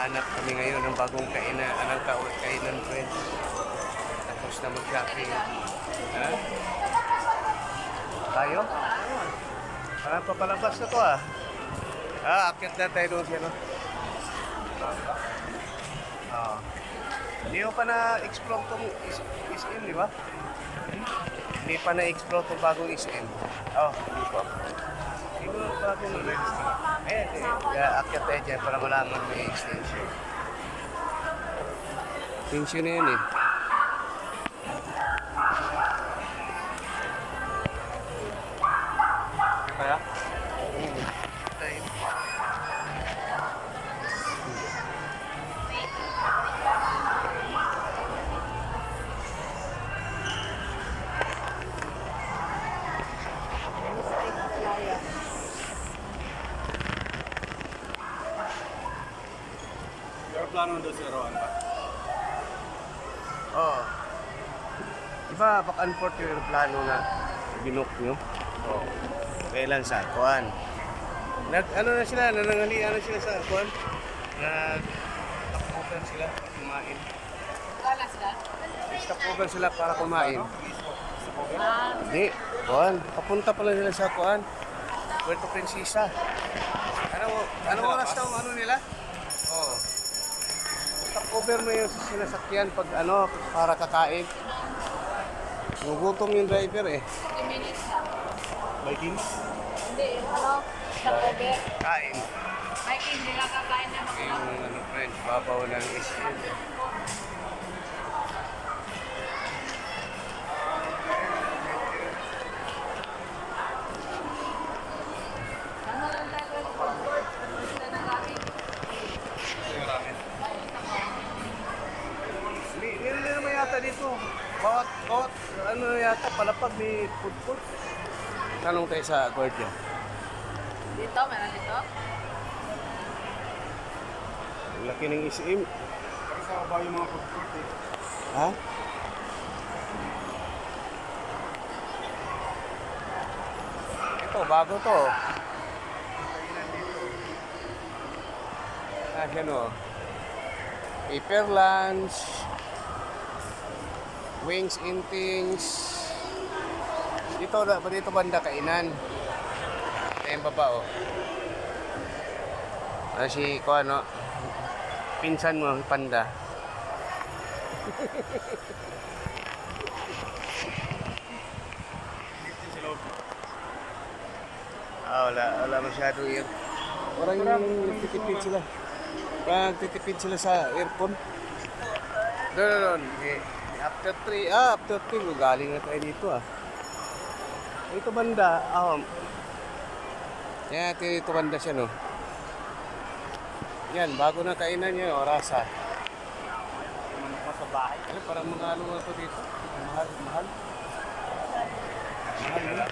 Hanap kami ngayon ng bagong kainan, kainan friends. Tapos na mag-shopping. Ha? Tayo? Parang papalabas na to ah. Akit na tayo doon siya, no? Hindi mo pa na-explore itong SM, di ba? Hindi pa na-explore itong bagong SM. Hindi pa. Siguro bagong akit tayo dyan para malaman may extension. Extension na yun eh. Kaya? Tayo. Plano doon si Roan ba? Diba, back and forth yung plano na binook nyo? Kailan sa kuan? Ano na sila, nanangalian na sila sa kuan? Nag-stopover sila para kumain. Wala sila? Stopover sila para kumain. Hindi, kuan. Papunta pala nila sa kuan. Puerto Princesa. Ano oras daw ano nila? Stopover mo yung sinasakyan pag para kakain. Nagutom yung driver eh. 2 minutes na. Biking? Hindi, stopover. Kain. Mike, hindi lang kakain na Yung friends, babaw ng SM. Ano lang tayo ng comfort? Ano sila ng ramen? Meron na naman yata dito. Bawat, yata, palapag may food court. Tanong tayo sa guardia. Dito, meron dito? Ang laki ng SM. Pero sa baba yung mga food court eh. Ha? Ito, bago to. Yan o. Paper lunch. Wings and things. Dito banda kainan. Ayan baba o. Si pinsan mo, panda. Wala masyado yun. Parang nagtitipid sila. Parang nagtitipid sila sa aircon. Doon. After 3, galing na tayo dito ah. Ito banda, yan, ito banda siya no. Yan, bago na kainan niya, orasa. Sa bahay. Parang mga ano na to dito. Mahal. Mahal na.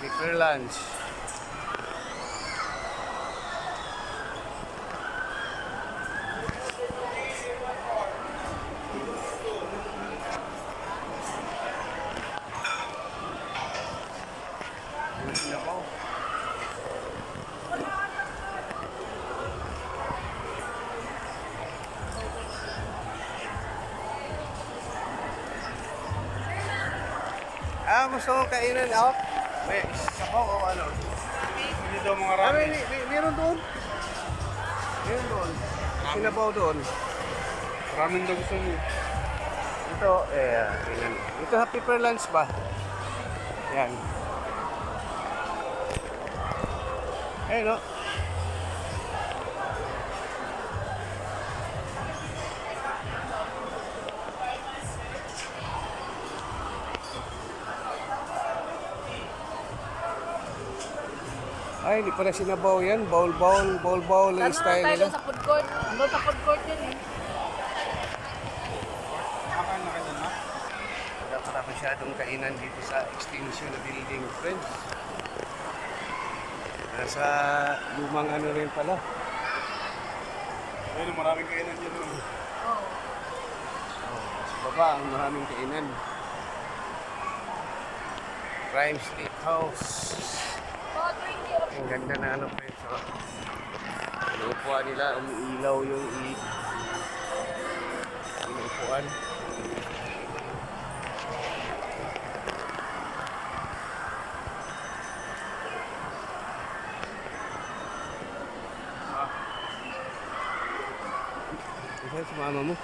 Liquor lunch. Gusto mong kainan ako? May sabaw o ano? Hindi daw mga ramen. Meron doon. Sinabaw doon. Ramen daw gusto mo. Ito, tingnan. Ito happy per lunch ba? Yan. No? Ay, hindi pala sinabaw yan. Bowl yung style tayo nila. sa food court. Doon sa food court yun eh. Kakain na kayo doon na? Wala pa masyadong kainan dito sa extension building, friends. Nasa lumang ano rin pala. Ayun, maraming kainan dyan. Oo. Sa baba, ang maraming kainan. Prime Steakhouse. Mga 20 or Ang ganda na ano friends. Oh. Yung upuan nila, umiilaw yung upuan. Saan si mama mo?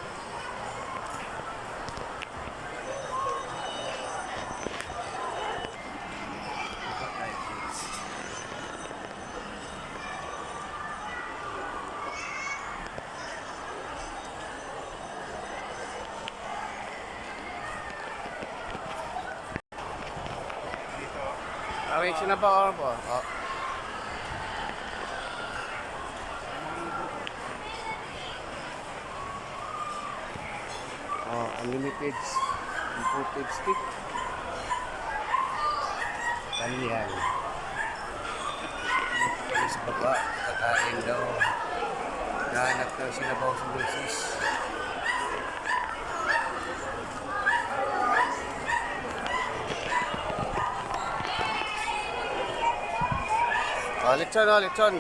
Wait, sino pa ako po? Oh. Oh, unlimited imported stick. Kalihan. Kaya sa baba, kakain daw. Nahanap daw sinabaw sa dosis. Oh, lechon, oh, lechon.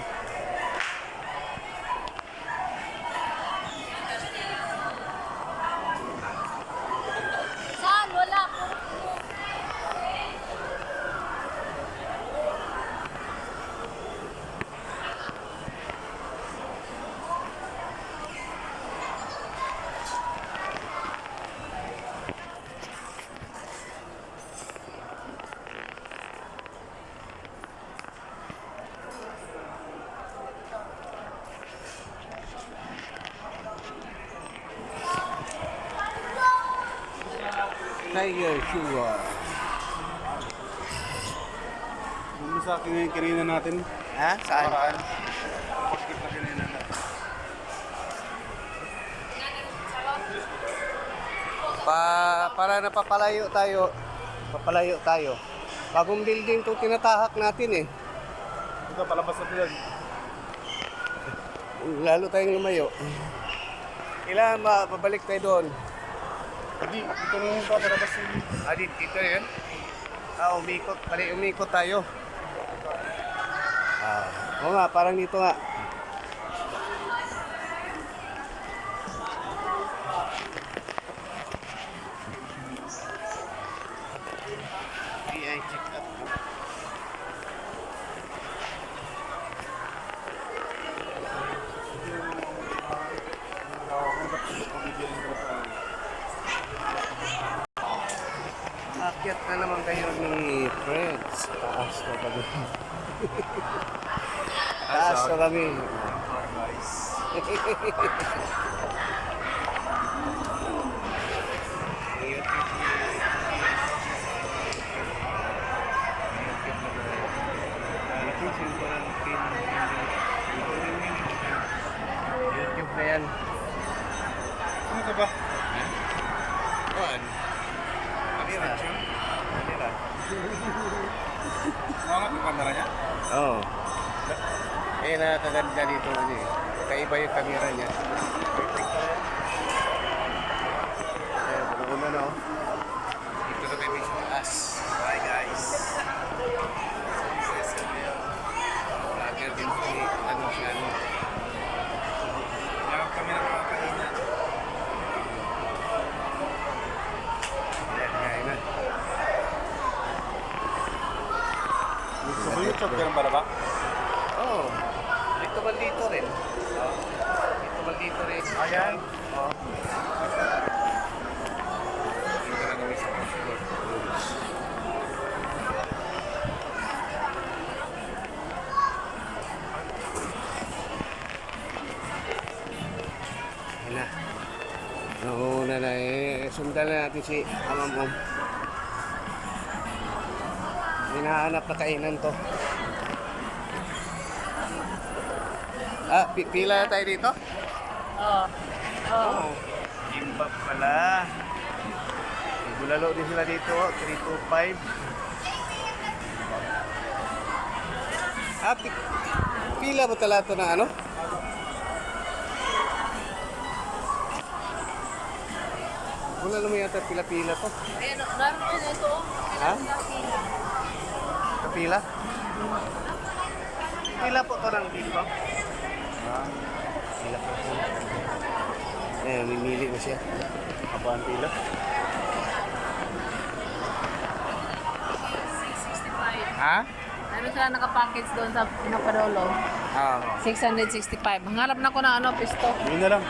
saan? Wala po. Tiger sugar. Yung sa akin ngayon kanina natin. Ha? Saan? Paraan. Bakit na kanina natin? Para napapalayo tayo. Papalayo tayo. Bagong building itong tinatahak natin eh. Ito, palabas na yan. Lalo tayong lumayo. Kailangan mababalik tayo doon. Hindi, ito na yung palabas yun. Dito yun? Umikot. Balik, umikot tayo. Oo nga, parang dito nga. PI check up. Akyat na naman kayo ni Friends. Taas na kami. Taas na kami. YouTube na yan. Ano ka ba? Kuan? Kamera. Kamera. Mga ang kamera niya? Oo. Eh, nakakaganda dito ano eh. Kaiba yung camera niya. Perfect pa rin. Eh, una na oh. Dito na kami sa taas. Bye guys. Vlogger din si ano si ano. Yung kamera ko kanina. Ayan, kaya na. Sa YouTube ka ng balaba? Oo. Dito man dito rin. Dito man dito rin. Ayan. Oo. Dito na kami sa Passport Rules. Ayan na. Nauna na eh. Sundan na natin si Amam. Hinahanap na kainan to. Pila na tayo dito? Oo. Oo. Kimbap pala. May bulalo din sila dito. 325. Pila ba talaga ito ng ano? Wala naman yata pila-pila to. Ayan, naroon na ito. Ha? Nakapila. Kapila? Pila po to ng dito? Pila po to. Eh, mimili ko siya. Apa ang pila? 665. Ha? Meron sila nakapackage doon sa Pinapadolo. Ah. 665. Hangarap na ko na ano, pisto. Yun na lang.